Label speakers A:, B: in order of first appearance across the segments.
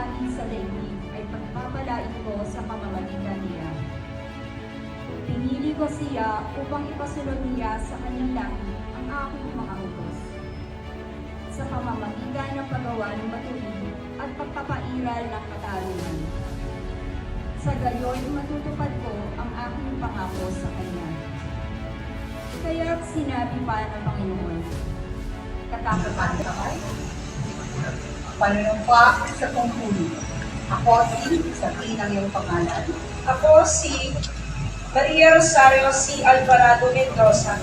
A: namin sa daigdig ay pagpapalain ko sa pamamagitan niya. Pinili ko siya upang ipasunod niya sa kanyang langit ang aking mga utos, sa pamamagitan ng paggawa ng matuwid at pagpapairal ng katarungan. Sa gayon, matutupad ko ang aking pangako sa kanya. Kaya't sinabi pa ng Panginoon,
B: Katapat kamay, panunumpa sa tungkulin. Ako sabihin ang iyong pangalan.
C: Ako si Maria Rosario C. Alvarado Mendoza,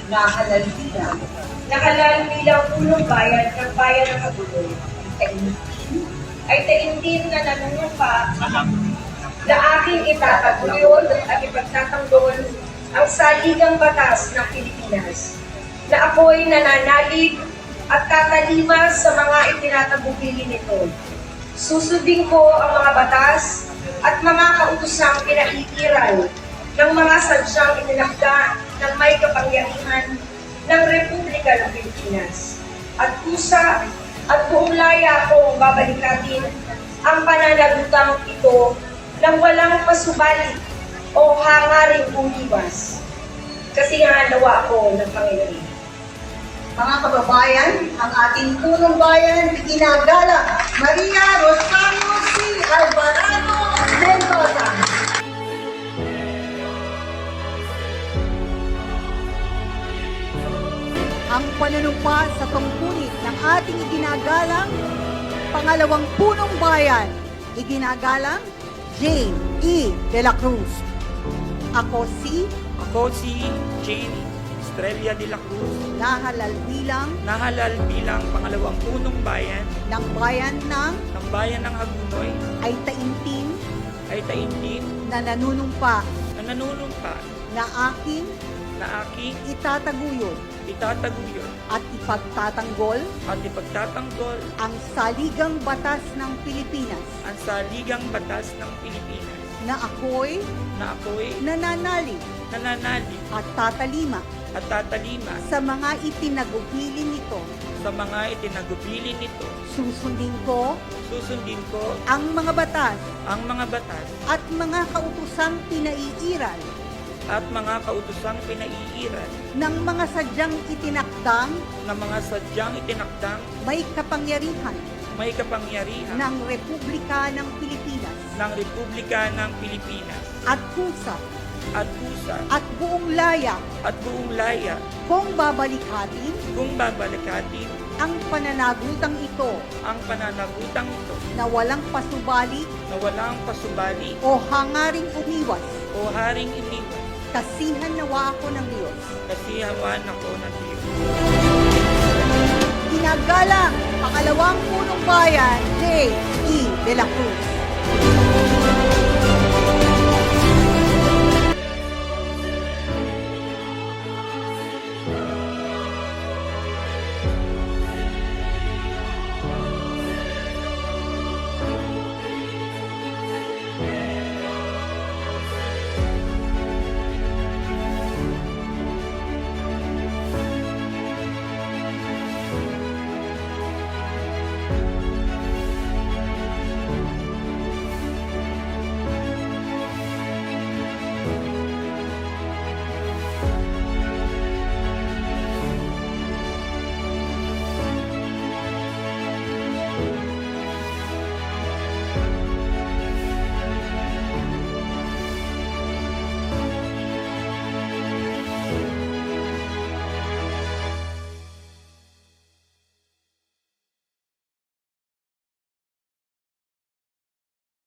B: Nahalal bilang
C: nakalal bilang punong bayan ng Bayan ng Aguloy, ay taimtim na nanunumpa na aking itataguyod at ipagtatanggol ang saligang batas ng Pilipinas, na ako'y nananalig at tatalima sa mga itinatagubilin nito. Susundin ko ang mga batas at mga kautosang pinaiiral ng mga sadyang inilagda ng may kapangyarihan ng Republika ng Pilipinas. At kusa at buong laya kong babalikatin ang pananalutang ito ng walang pasubali o hangaring umiwas. Kasi nga nawa ako ng Panginoon.
B: mga kababayan, ang ating punong bayan, ginagala Maria Rosario C. Alvarado Mendoza.
D: Ang panunumpa sa tungkulin ng ating iginagalang pangalawang punong bayan, iginagalang Jane E. de la Cruz. Ako si
E: Ako si Jane Estrella de la Cruz,
D: nahalal
E: nahalal bilang pangalawang punong bayan
D: ng bayan ng
E: ng Bayan ng Hagunoy,
D: ay taimtim
E: ay taimtim
D: na nanunumpa
E: na nanunumpa
D: na aking
E: na aking
D: itataguyod
E: itataguyod
D: at ipagtatanggol
E: at ipagtatanggol
D: ang saligang batas ng Pilipinas
E: ang saligang batas ng Pilipinas,
D: na ako'y
E: na ako'y
D: nananalig
E: nananalig
D: at tatalima
E: at tatalima
D: sa mga itinagubilin nito.
E: sa mga itinagubilin nito.
D: Susundin ko
E: ang mga batas
D: at mga kautosang pinaiiral
E: at mga kautosang pinaiiral
D: ng mga sadyang itinakdang
E: ng mga sadyang itinakdang
D: may kapangyarihan
E: may kapangyarihan
D: ng Republika ng Pilipinas
E: ng Republika ng Pilipinas
D: at kusa
E: at kusa
D: at buong laya
E: at buong laya
D: kung babalikatin
E: kung babalikatin
D: ang pananagutang ito
E: ang pananagutang ito
D: na walang pasubali
E: na walang pasubali
D: o hangaring umiwas.
E: o haring iniwan,
D: Kasihan nawa ako ng Diyos.
E: kasi hawan ako ng Diyos.
D: Ginagalang pangalawang punong bayan, J. E. de la Cruz.